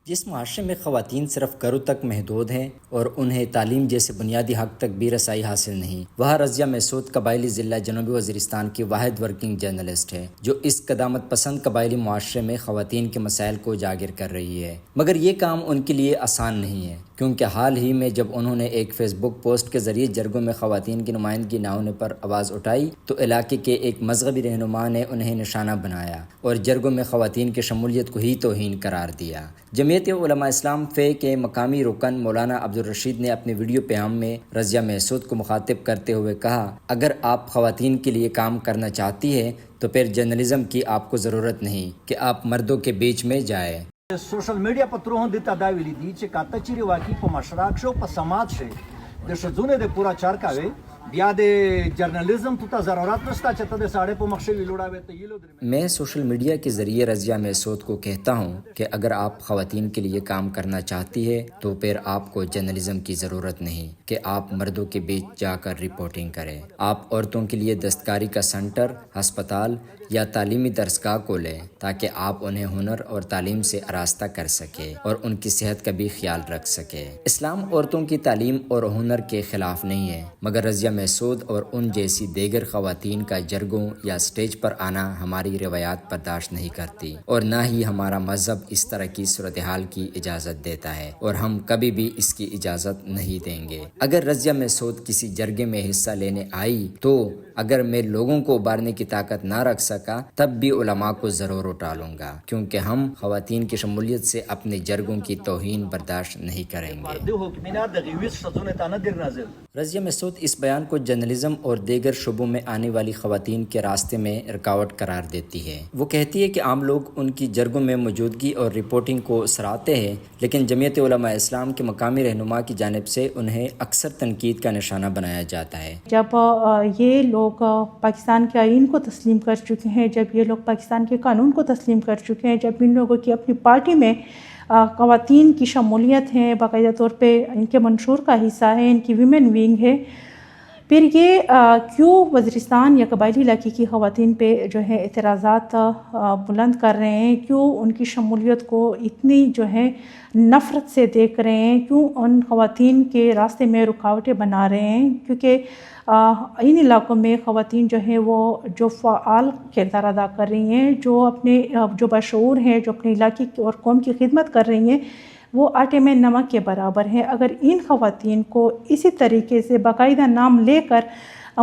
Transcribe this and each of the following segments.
جس معاشرے میں خواتین صرف گھروں تک محدود ہیں اور انہیں تعلیم جیسے بنیادی حق تک بھی رسائی حاصل نہیں، وہاں رضیہ محسود قبائلی ضلع جنوبی وزیرستان کی واحد ورکنگ جرنلسٹ ہے جو اس قدامت پسند قبائلی معاشرے میں خواتین کے مسائل کو اجاگر کر رہی ہے۔ مگر یہ کام ان کے لیے آسان نہیں ہے، کیونکہ حال ہی میں جب انہوں نے ایک فیس بک پوسٹ کے ذریعے جرگوں میں خواتین کی نمائندگی نہ ہونے پر آواز اٹھائی تو علاقے کے ایک مذہبی رہنما نے انہیں نشانہ بنایا اور جرگوں میں خواتین کی شمولیت کو ہی توہین قرار دیا۔ جمعیت علماء اسلام فے کے مقامی رکن مولانا عبدالرشید نے اپنے ویڈیو پیغام میں رضیہ محسود کو مخاطب کرتے ہوئے کہا، اگر آپ خواتین کے لیے کام کرنا چاہتی ہے تو پھر جرنلزم کی آپ کو ضرورت نہیں کہ آپ مردوں کے بیچ میں جائیں۔ سوشل میڈیا په تروهن د تداویلی دي چې کاته چیرې واقعي په مشرق شو په سماج شي د شذونه د پورا چار کاوي بیا د جرنلزم تو ضرورت نستا چې ته د ساړې په مخ شوی لوړاوي ته یلو در میں سوشل میڈیا کے ذریعے رضیہ محسود کو کہتا ہوں کہ اگر آپ خواتین کے لیے کام کرنا چاہتی ہے تو پھر آپ کو جرنلزم کی ضرورت نہیں کہ آپ مردوں کے بیچ جا کر رپورٹنگ کریں۔ آپ عورتوں کے لیے دستکاری کا سنٹر، ہسپتال یا تعلیمی درسگاہ کو لیں تاکہ آپ انہیں ہنر اور تعلیم سے آراستہ کر سکے اور ان کی صحت کا بھی خیال رکھ سکے۔ اسلام عورتوں کی تعلیم اور ہنر کے خلاف نہیں ہے، مگر رضیہ محسود اور ان جیسی دیگر خواتین کا جرگوں یا سٹیج پر آنا ہماری روایات برداشت نہیں کرتی اور نہ ہی ہمارا مذہب اس طرح کی صورتحال کی اجازت دیتا ہے اور ہم کبھی بھی اس کی اجازت نہیں دیں گے۔ اگر رضیہ محسود کسی جرگے میں حصہ لینے آئی تو اگر میں لوگوں کو ابارنے کی طاقت نہ رکھ سکا تب بھی علماء کو ضرور اٹھا لوں گا، کیونکہ ہم خواتین کی شمولیت سے اپنے جرگوں کی توہین برداشت نہیں کریں گے۔ رضیہ محسود اس بیان کو جرنلزم اور دیگر شعبوں میں آنے والی خواتین کے راستے میں رکاوٹ قرار دیتی ہے۔ وہ کہتی ہے کہ عام لوگ ان کی جرگوں میں موجودگی اور رپورٹنگ کو سراہتے ہیں، لیکن جمعیت علماء اسلام کے مقامی رہنما کی جانب سے انہیں اکثر تنقید کا نشانہ بنایا جاتا ہے۔ جب یہ لوگ پاکستان کے آئین کو تسلیم کر چکے ہیں، جب یہ لوگ پاکستان کے قانون کو تسلیم کر چکے ہیں، جب ان لوگوں کی اپنی پارٹی میں خواتین کی شمولیت ہے، باقاعدہ طور پہ ان کے منشور کا حصہ ہے، ان کی ویمن ونگ ہے، پھر یہ کیوں وزیرستان یا قبائلی علاقے کی خواتین پہ جو ہے اعتراضات بلند کر رہے ہیں، کیوں ان کی شمولیت کو اتنی جو ہے نفرت سے دیکھ رہے ہیں، کیوں ان خواتین کے راستے میں رکاوٹیں بنا رہے ہیں؟ کیونکہ ان علاقوں میں خواتین جو ہیں وہ جو فعال کردار ادا کر رہی ہیں، جو باشعور ہیں، جو اپنے علاقے اور قوم کی خدمت کر رہی ہیں، وہ آٹے میں نمک کے برابر ہیں۔ اگر ان خواتین کو اسی طریقے سے باقاعدہ نام لے کر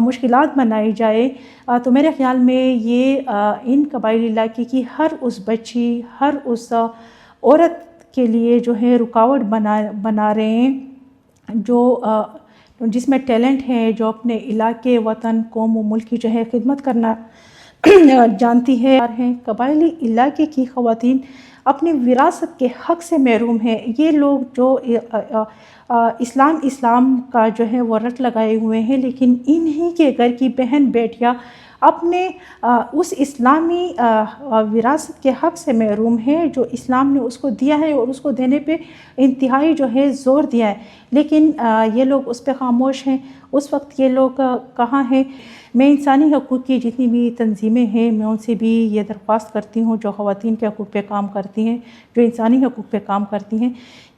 مشکلات بنائی جائے تو میرے خیال میں یہ ان قبائلی علاقے کی ہر اس بچی، ہر اس عورت کے لیے جو ہے رکاوٹ بنا رہے ہیں جو جس میں ٹیلنٹ ہے، جو اپنے علاقے، وطن، قوم و ملک کی جو ہے خدمت کرنا جانتی ہے۔ قبائلی علاقے کی خواتین اپنی وراثت کے حق سے محروم ہیں۔ یہ لوگ جو اسلام کا جو ہے وہ رٹ لگائے ہوئے ہیں، لیکن انہی کے گھر کی بہن بیٹیاں اپنے اس اسلامی وراثت کے حق سے محروم ہے جو اسلام نے اس کو دیا ہے اور اس کو دینے پہ انتہائی جو ہے زور دیا ہے، لیکن یہ لوگ اس پہ خاموش ہیں۔ اس وقت یہ لوگ کہاں ہیں؟ میں انسانی حقوق کی جتنی بھی تنظیمیں ہیں میں ان سے بھی یہ درخواست کرتی ہوں جو خواتین کے حقوق پہ کام کرتی ہیں، جو انسانی حقوق پہ کام کرتی ہیں،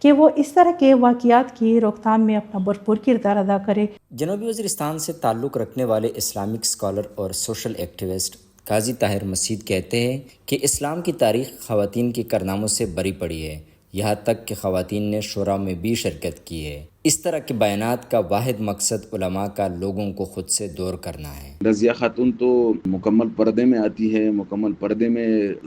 کہ وہ اس طرح کے واقعات کی روک تھام میں اپنا بھرپور کردار ادا کرے۔ جنوبی وزیرستان سے تعلق رکھنے والے اسلامک اسکالر اور سوشل ایکٹیوسٹ قاضی طاہر مسعود کہتے ہیں کہ اسلام کی تاریخ خواتین کے کارناموں سے بری پڑی ہے، یہاں تک کہ خواتین نے شورا میں بھی شرکت کی ہے۔ اس طرح کے بیانات کا واحد مقصد علماء کا لوگوں کو خود سے دور کرنا ہے۔ رضیہ خاتون تو مکمل پردے میں آتی ہے، مکمل پردے میں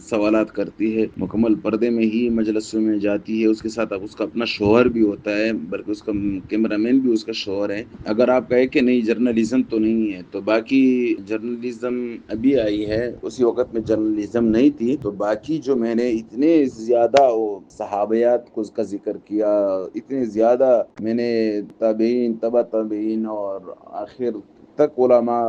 سوالات کرتی ہے، مکمل پردے میں ہی مجلسوں میں جاتی ہے۔ اس کے ساتھ اب اس کا اپنا شوہر بھی ہوتا ہے، بلکہ اس کا کیمرہ مین بھی اس کا شوہر ہے۔ اگر آپ کہیں کہ نہیں جرنلزم تو نہیں ہے، تو باقی جرنلزم ابھی آئی ہے، اسی وقت میں جرنلزم نہیں تھی۔ تو باقی جو میں نے اتنے زیادہ صحابیات کو کا ذکر کیا، اتنے زیادہ میں نے تابعین، تبع تابعین اور آخر تک علماء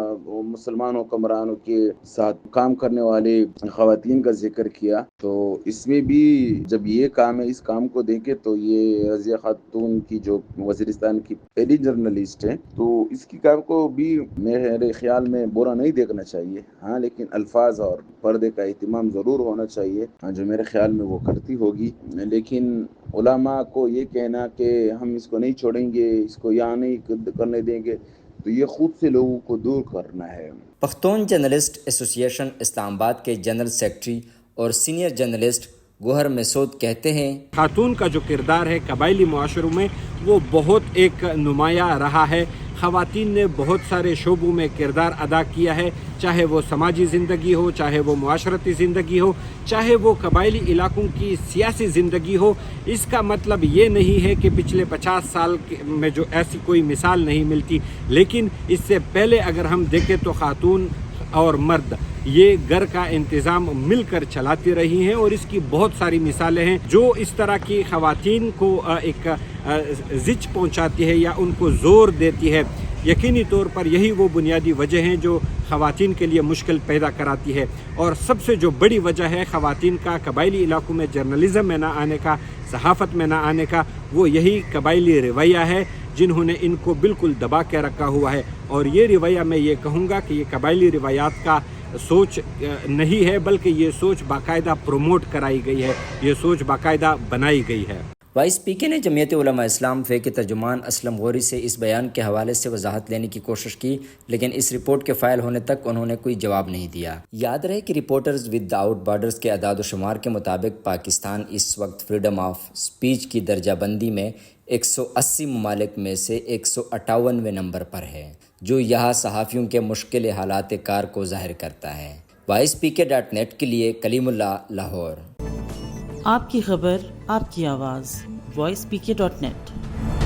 مسلمان حکمرانوں کے ساتھ کام کرنے والے خواتین کا ذکر کیا، تو اس میں بھی جب یہ کام ہے، اس کام کو دیکھے تو یہ رضیہ خاتون کی جو وزیرستان کی پہلی جرنلسٹ ہے، تو اس کی کام کو بھی میرے خیال میں برا نہیں دیکھنا چاہیے، ہاں لیکن الفاظ اور پردے کا اہتمام ضرور ہونا چاہیے، جو میرے خیال میں وہ کرتی ہوگی، لیکن علماء کو یہ کہنا کہ ہم اس کو نہیں چھوڑیں گے، اس کو یہاں نہیں کرنے دیں گے، تو یہ خود سے لوگوں کو دور کرنا ہے۔ پختون جرنلسٹ ایسوسی ایشن اسلام آباد کے جنرل سیکرٹری اور سینئر جرنلسٹ گوہر مسعود کہتے ہیں، خاتون کا جو کردار ہے قبائلی معاشروں میں وہ بہت ایک نمایاں رہا ہے۔ خواتین نے بہت سارے شعبوں میں کردار ادا کیا ہے، چاہے وہ سماجی زندگی ہو، چاہے وہ معاشرتی زندگی ہو، چاہے وہ قبائلی علاقوں کی سیاسی زندگی ہو۔ اس کا مطلب یہ نہیں ہے کہ پچھلے 50 سال میں جو ایسی کوئی مثال نہیں ملتی، لیکن اس سے پہلے اگر ہم دیکھیں تو خاتون اور مرد یہ گھر کا انتظام مل کر چلاتی رہی ہیں، اور اس کی بہت ساری مثالیں ہیں جو اس طرح کی خواتین کو ایک زچ پہنچاتی ہے یا ان کو زور دیتی ہے۔ یقینی طور پر یہی وہ بنیادی وجہ ہیں جو خواتین کے لیے مشکل پیدا کراتی ہے، اور سب سے جو بڑی وجہ ہے خواتین کا قبائلی علاقوں میں جرنلزم میں نہ آنے کا، صحافت میں نہ آنے کا، وہ یہی قبائلی رویہ ہے جنہوں نے ان کو بالکل دبا کے رکھا ہوا ہے۔ اور یہ رویہ میں یہ کہوں گا کہ یہ قبائلی روایات کا سوچ نہیں ہے، بلکہ یہ سوچ باقاعدہ پروموٹ کرائی گئی ہے، یہ سوچ باقاعدہ بنائی گئی ہے۔ وائس پی کے نے جمعیت علماء اسلام فے کے ترجمان اسلم غوری سے اس بیان کے حوالے سے وضاحت لینے کی کوشش کی، لیکن اس رپورٹ کے فائل ہونے تک انہوں نے کوئی جواب نہیں دیا۔ یاد رہے کہ رپورٹرز ود آؤٹ بارڈرز کے اعداد و شمار کے مطابق پاکستان اس وقت فریڈم آف سپیچ کی درجہ بندی میں 180 ممالک میں سے 158ویں نمبر پر ہے، جو یہاں صحافیوں کے مشکل حالات کار کو ظاہر کرتا ہے۔ voicepk.net کے لیے کلیم اللہ، لاہور۔ آپ کی خبر، آپ کی آواز، voicepk.net۔